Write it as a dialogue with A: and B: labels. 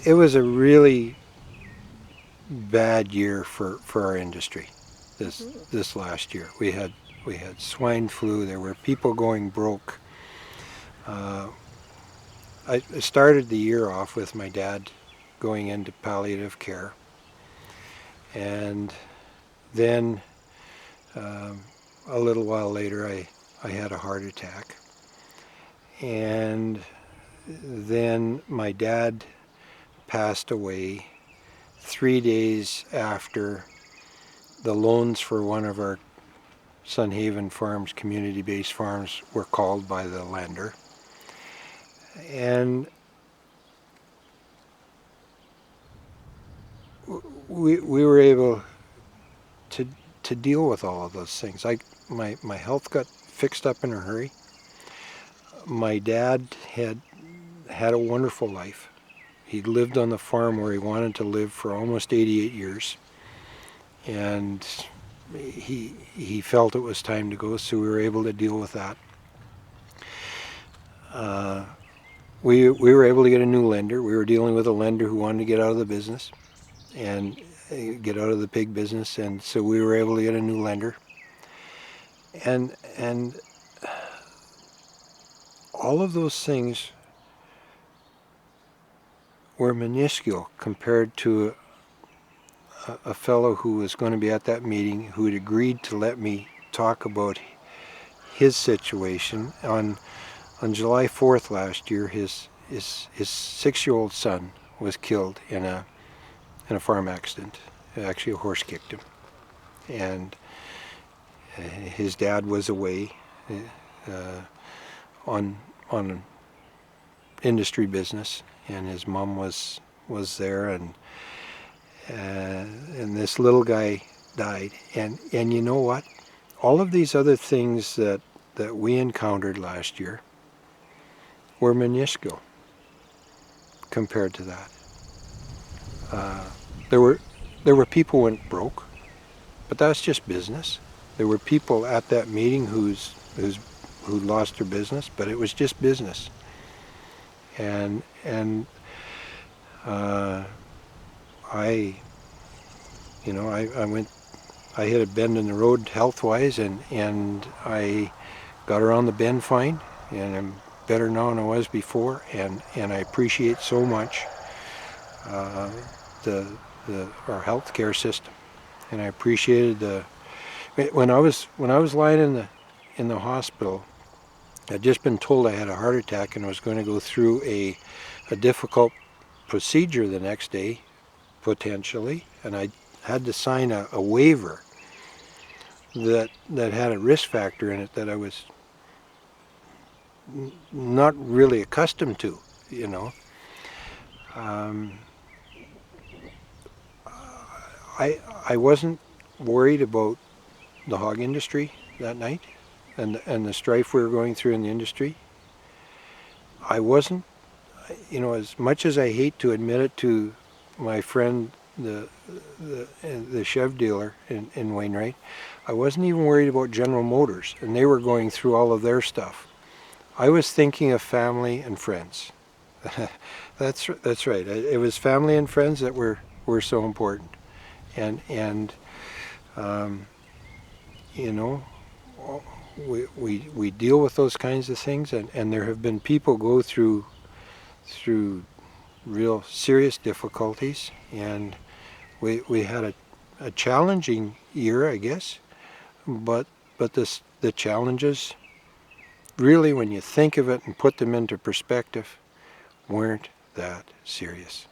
A: it was a really bad year for our industry. This last year, we had swine flu. There were people going broke. Uh, I started the year off with my dad going into palliative care, and then a little while later, I had a heart attack, and then my dad passed away 3 days after the loans for one of our Sunhaven farms, community-based farms, were called by the lender. And we were able to deal with all of those things. My health got fixed up in a hurry. My dad had a wonderful life. He lived on the farm where he wanted to live for almost 88 years. And he felt it was time to go, so we were able to deal with that. We were able to get a new lender. We were dealing with a lender who wanted to get out of the business and get out of the pig business, and so we were able to get a new lender. And all of those things were minuscule compared to a fellow who was going to be at that meeting, who had agreed to let me talk about his situation. On July 4th last year, his 6-year-old son was killed in a farm accident. Actually, a horse kicked him, and his dad was away on industry business, and his mom was there, and this little guy died. And you know what? All of these other things that we encountered last year were minuscule compared to that. There were people who went broke, but that's just business. There were people at that meeting who lost their business, but it was just business. And I hit a bend in the road health-wise, and I got around the bend fine, and I'm better now than I was before, and I appreciate so much our healthcare system, and I appreciated when I was lying in the hospital. I'd just been told I had a heart attack and I was going to go through a difficult procedure the next day, potentially, and I had to sign a waiver that had a risk factor in it that I was not really accustomed to, you know. I wasn't worried about the hog industry that night and the strife we were going through in the industry. I wasn't, as much as I hate to admit it to my friend, the Chev dealer in Wainwright, I wasn't even worried about General Motors, and they were going through all of their stuff. I was thinking of family and friends. That's right. It was family and friends that were so important, and we deal with those kinds of things, and there have been people go through real serious difficulties, and we had a challenging year, I guess, but the challenges, really, when you think of it and put them into perspective, weren't that serious.